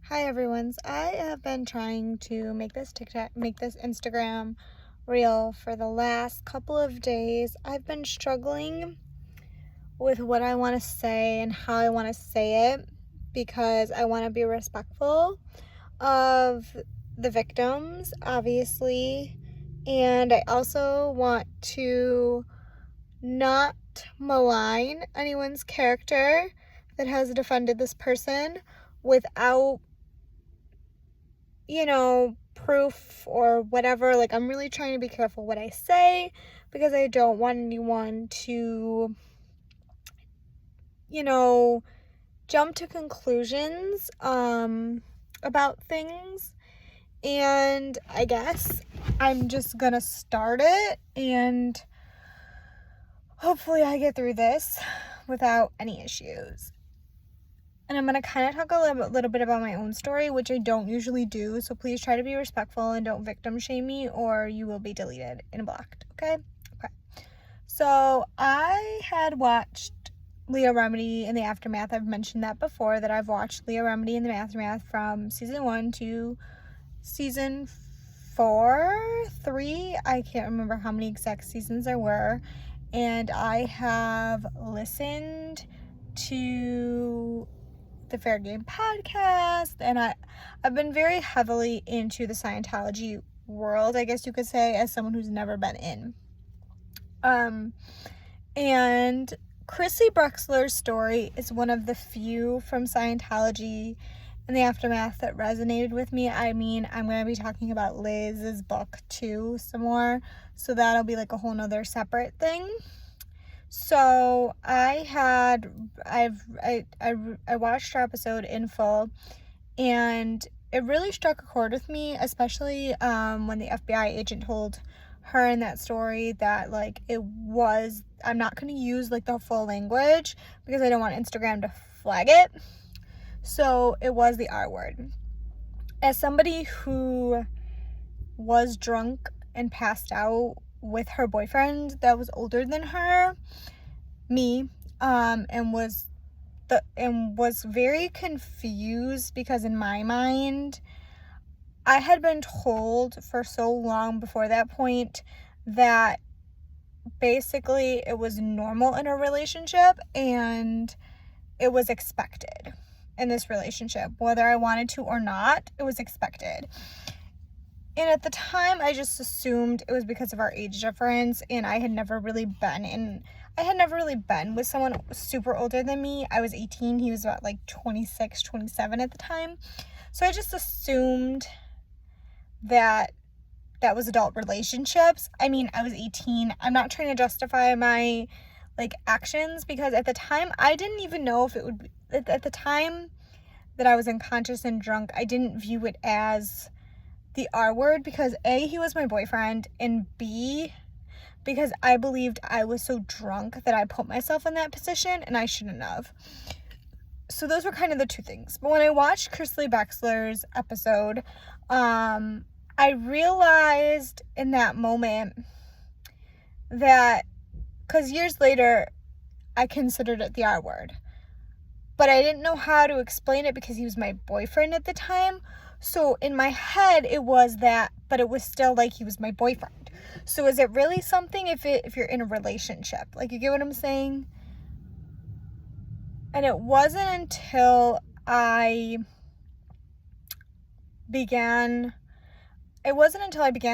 Hi everyone. I have been trying to make this Instagram reel for the last couple of days. I've been struggling with what I want to say and how I want to say it because I want to be respectful of the victims, obviously, and I also want to not malign anyone's character that has defended this person without proof or whatever. Like, I'm really trying to be careful what I say because I don't want anyone to, jump to conclusions about things. And I guess I'm just gonna start it, and hopefully I get through this without any issues. And I'm going to kind of talk a little bit about my own story, which I don't usually do. So please try to be respectful and don't victim shame me, or you will be deleted and blocked. Okay? Okay. So I had watched Leah Remedy in the Aftermath. I've mentioned that before, that I've watched Leah Remedy in the Aftermath from season 1 to season 3. I can't remember how many exact seasons there were. And I have listened to the Fair Game podcast, and I've been very heavily into the Scientology world, I guess you could say, as someone who's never been in. And Chrissy Brexler's story is one of the few from Scientology in the Aftermath that resonated with me. I mean, I'm going to be talking about Liz's book too some more, so that'll be like a whole nother separate thing. So I watched her episode in full, and it really struck a chord with me, especially when the FBI agent told her in that story that, like, I'm not going to use like the full language because I don't want Instagram to flag it. So it was the R word. As somebody who was drunk and passed out with her boyfriend that was older than her, and was very confused, because in my mind I had been told for so long before that point that basically it was normal in a relationship and it was expected in this relationship, whether I wanted to or not. It was expected. And at the time, I just assumed it was because of our age difference, and I had never really been with someone super older than me. I was 18, he was about like 26, 27 at the time. So I just assumed that was adult relationships. I mean, I was 18. I'm not trying to justify my actions, because at the time I didn't even know if it would be, at the time that I was unconscious and drunk, I didn't view it as the R word, because A, he was my boyfriend, and B, because I believed I was so drunk that I put myself in that position and I shouldn't have. So those were kind of the two things. But when I watched Chrissy Brexler's episode, I realized in that moment that, because years later I considered it the R word, but I didn't know how to explain it because he was my boyfriend at the time. So in my head it was that, but it was still like he was my boyfriend. So is it really something if you're in a relationship? Like, you get what I'm saying? And it wasn't until I began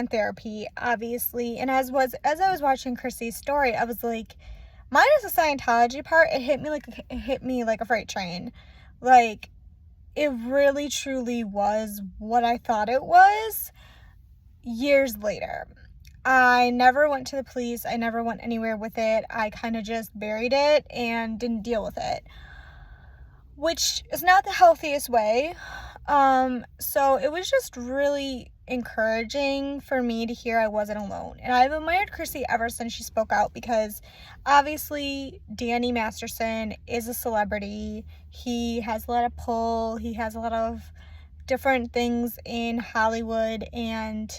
therapy, obviously, and as I was watching Chrissy's story, I was like, minus the Scientology part, it hit me like a freight train. Like, it really truly was what I thought it was years later. I never went to the police. I never went anywhere with it. I kind of just buried it and didn't deal with it, which is not the healthiest way. So it was just really encouraging for me to hear I wasn't alone. And I've admired Chrissy ever since she spoke out, because obviously Danny Masterson is a celebrity. He has a lot of pull. He has a lot of different things in Hollywood, and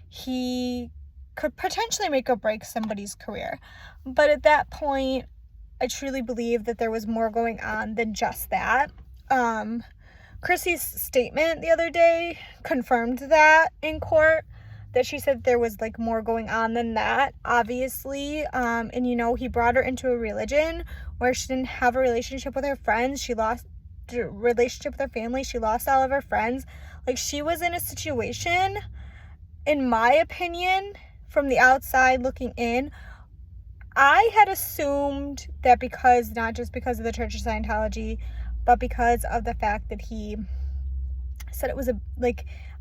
he could potentially make or break somebody's career. But at that point, I truly believe that there was more going on than just that. Chrissy's statement the other day confirmed that in court, that she said there was like more going on than that, obviously. And you know, he brought her into a religion where she didn't have a relationship with her friends. She lost a relationship with her family. She lost all of her friends. Like, she was in a situation, in my opinion, from the outside looking in, I had assumed that because, not just because of the Church of Scientology, but because of the fact that he said it was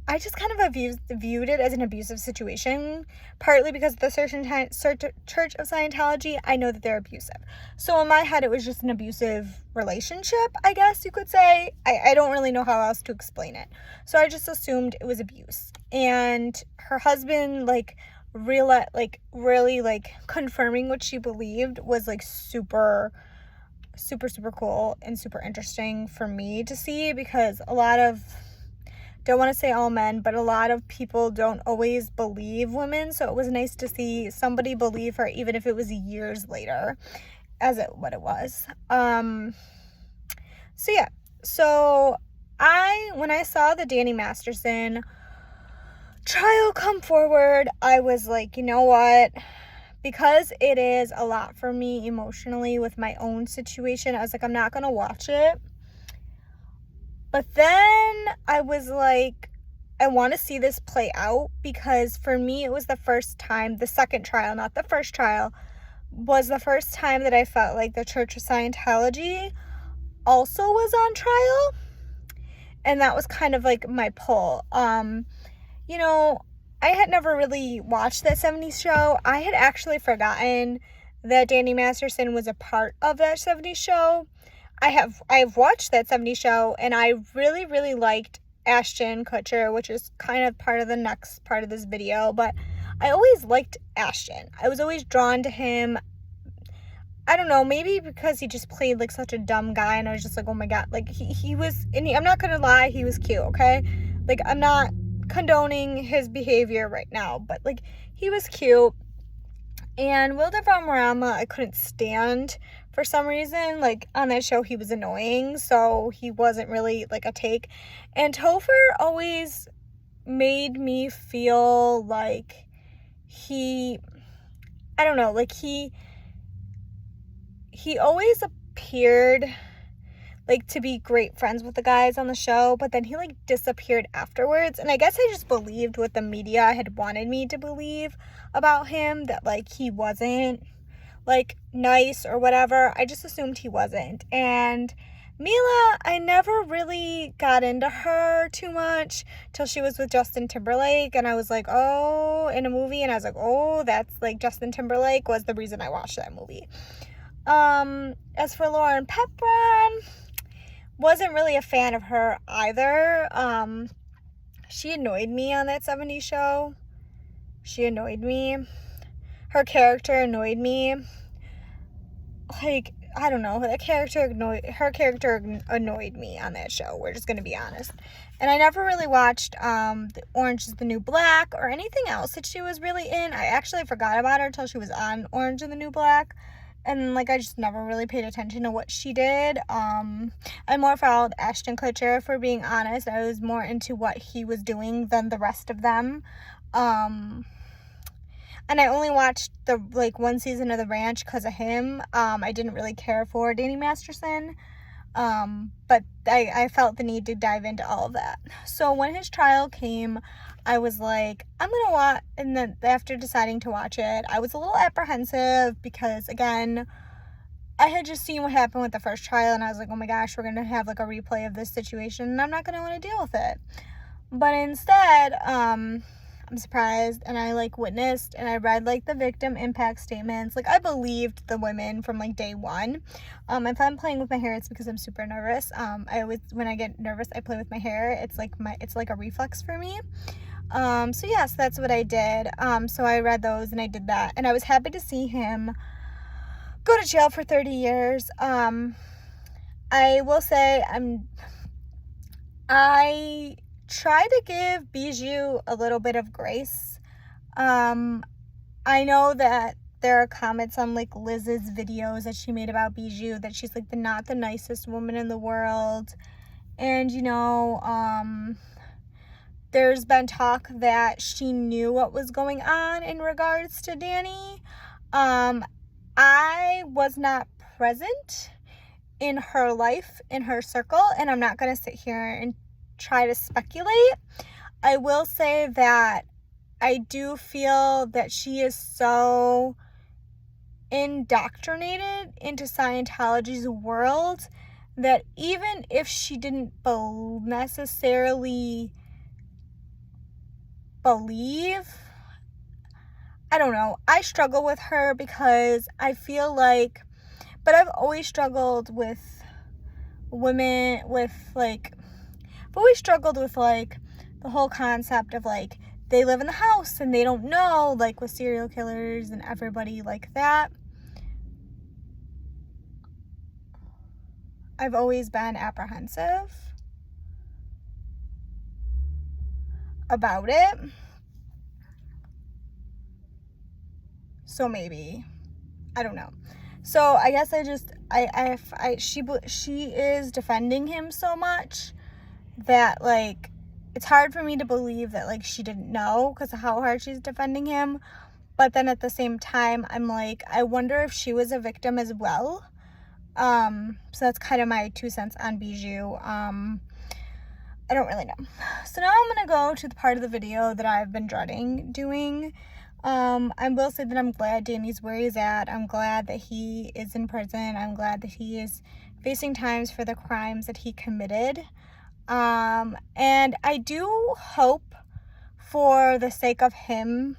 I just kind of viewed it as an abusive situation, partly because of the Church of Scientology. I know that they're abusive. So in my head, it was just an abusive relationship, I guess you could say. I don't really know how else to explain it. So I just assumed it was abuse. And her husband, really confirming what she believed was super, super, super cool and super interesting for me to see, because don't want to say all men, but a lot of people don't always believe women. So it was nice to see somebody believe her, even if it was years later, what it was. So yeah. So when I saw the Danny Masterson trial come forward, I was like, you know what? Because it is a lot for me emotionally with my own situation, I was like, I'm not going to watch it. But then I was like, I want to see this play out, because for me, it was the first time, the second trial, not the first trial, was the first time that I felt like the Church of Scientology also was on trial. And that was kind of like my pull. You know, I had never really watched that 70s show. I had actually forgotten that Danny Masterson was a part of that 70s show. I've watched that 70s show, and I really, really liked Ashton Kutcher, which is kind of part of the next part of this video, but I always liked Ashton. I was always drawn to him. I don't know, maybe because he just played like such a dumb guy, and I was just like, oh my god, like he was, and I'm not gonna lie, he was cute, okay? Like, I'm not condoning his behavior right now, but like, he was cute. And Wilder Valderrama, I couldn't stand for some reason. Like, on that show, he was annoying, so he wasn't really like a take. And Topher always made me feel like I don't know, like he always appeared like to be great friends with the guys on the show, but then he like disappeared afterwards. And I guess I just believed what the media had wanted me to believe about him, that like he wasn't like nice or whatever. I just assumed he wasn't. And Mila, I never really got into her too much till she was with Justin Timberlake, and I was like, oh, in a movie, and I was like, oh, that's like Justin Timberlake was the reason I watched that movie. As for Lauren Pepron, wasn't really a fan of her either. She annoyed me on that 70s show. She annoyed me. Her character annoyed me. Like, I don't know, her character annoyed me on that show. We're just gonna be honest. And I never really watched the Orange is the New Black or anything else that she was really in. I actually forgot about her until she was on Orange is the New Black. And like, I just never really paid attention to what she did. I more followed Ashton Kutcher, for being honest. I was more into what he was doing than the rest of them. And I only watched the one season of The Ranch because of him. I didn't really care for Danny Masterson. But I felt the need to dive into all of that. So when his trial came, I was like, I'm gonna watch, and then after deciding to watch it, I was a little apprehensive because, again, I had just seen what happened with the first trial, and I was like, oh my gosh, we're gonna have like a replay of this situation, and I'm not gonna want to deal with it. But instead, I'm surprised, and I witnessed, and I read the victim impact statements. I believed the women from day one. If I'm playing with my hair, it's because I'm super nervous. I always, when I get nervous, I play with my hair. It's like a reflex for me. So yes, that's what I did. So I read those and I did that, and I was happy to see him go to jail for 30 years. I will say I try to give Bijou a little bit of grace. I know that there are comments on Liz's videos that she made about Bijou that she's not the nicest woman in the world, And, there's been talk that she knew what was going on in regards to Danny. I was not present in her life, in her circle, and I'm not going to sit here and try to speculate. I will say that I do feel that she is so indoctrinated into Scientology's world that even if she didn't necessarily believe, I don't know, I struggle with her because I feel like, but I've always struggled with women with like, I've always struggled with like the whole concept of like they live in the house and they don't know, like with serial killers and everybody like that. I've always been apprehensive about it. So maybe, I don't know. So I guess she is defending him so much that like it's hard for me to believe that like she didn't know because of how hard she's defending him. But then at the same time, I'm like, I wonder if she was a victim as well. So that's kind of my 2 cents on Bijou. I don't really know. So now I'm gonna go to the part of the video that I've been dreading doing. I will say that I'm glad Danny's where he's at. I'm glad that he is in prison. I'm glad that he is facing times for the crimes that he committed. And I do hope for the sake of him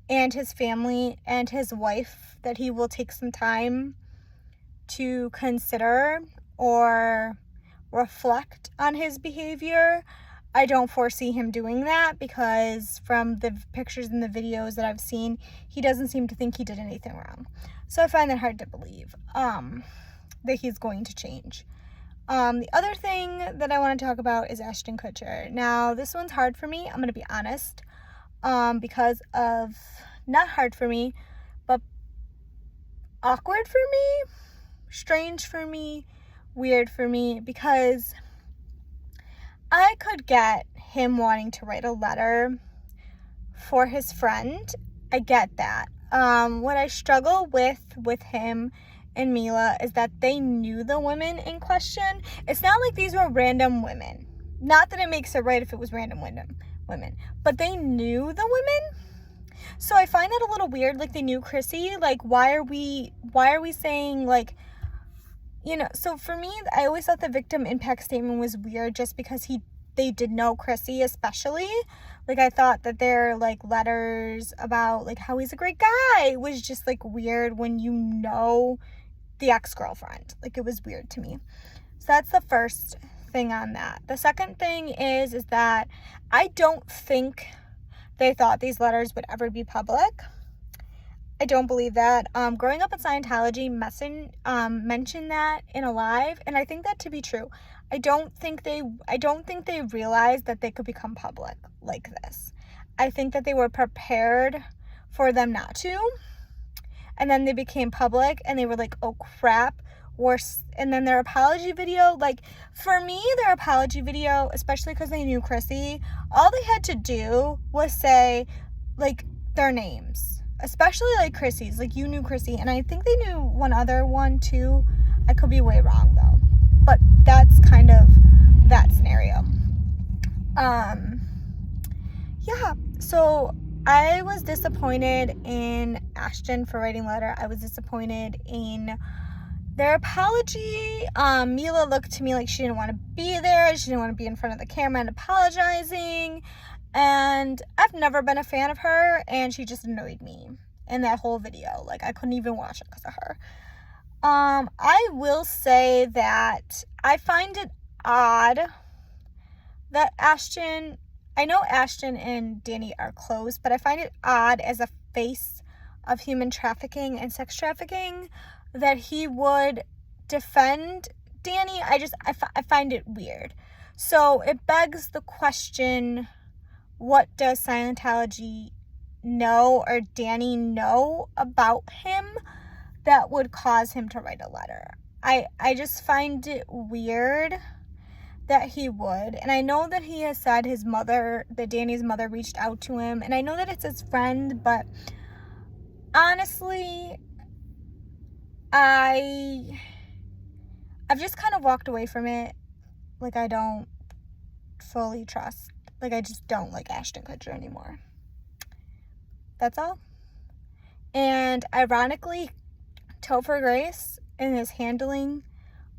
and his family and his wife that he will take some time to consider or reflect on his behavior. I don't foresee him doing that because from the pictures and the videos that I've seen, he doesn't seem to think he did anything wrong. So I find that hard to believe that he's going to change. The other thing that I want to talk about is Ashton Kutcher. Now, this one's hard for me, I'm going to be honest, because of, not hard for me, but awkward for me, strange for me, weird for me, because I could get him wanting to write a letter for his friend. I get that. What I struggle with him and Mila is that they knew the women in question. It's not like these were random women. Not that it makes it right if it was random women, but they knew the women. So I find that a little weird. Like, they knew Chrissy. Like, why are we saying like, so for me, I always thought the victim impact statement was weird just because they did know Chrissy, especially. Like, I thought that their like letters about like how he's a great guy was just like weird when you know the ex-girlfriend. Like, it was weird to me. So that's the first thing on that. The second thing is that I don't think they thought these letters would ever be public. I don't believe that. Growing up in Scientology, mentioned that in a live, and I think that to be true. I don't think they realized that they could become public like this. I think that they were prepared for them not to, and then they became public, and they were like, "Oh crap!" Worse. And then their apology video, like, for me, their apology video, especially because they knew Chrissy, all they had to do was say like their names. Especially like Chrissy's, like, you knew Chrissy, and I think they knew one other one too. I could be way wrong though, but that's kind of that scenario. Yeah, so I was disappointed in Ashton for writing letter. I was disappointed in their apology. Mila looked to me like she didn't want to be there. She didn't want to be in front of the camera and apologizing. And I've never been a fan of her, and she just annoyed me in that whole video. Like, I couldn't even watch it because of her. I will say that I find it odd that I know Ashton and Danny are close, but I find it odd as a face of human trafficking and sex trafficking that he would defend Danny. I find it weird. So it begs the question, what does Scientology know or Danny know about him that would cause him to write a letter? I just find it weird that he would. And I know that he has said that Danny's mother reached out to him. And I know that it's his friend, but honestly, I've just kind of walked away from it. Like, I don't fully trust. Like, I just don't like Ashton Kutcher anymore. That's all. And ironically, Topher Grace, in his handling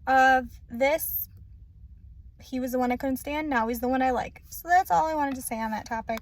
of this, he was the one I couldn't stand. Now he's the one I like. So that's all I wanted to say on that topic.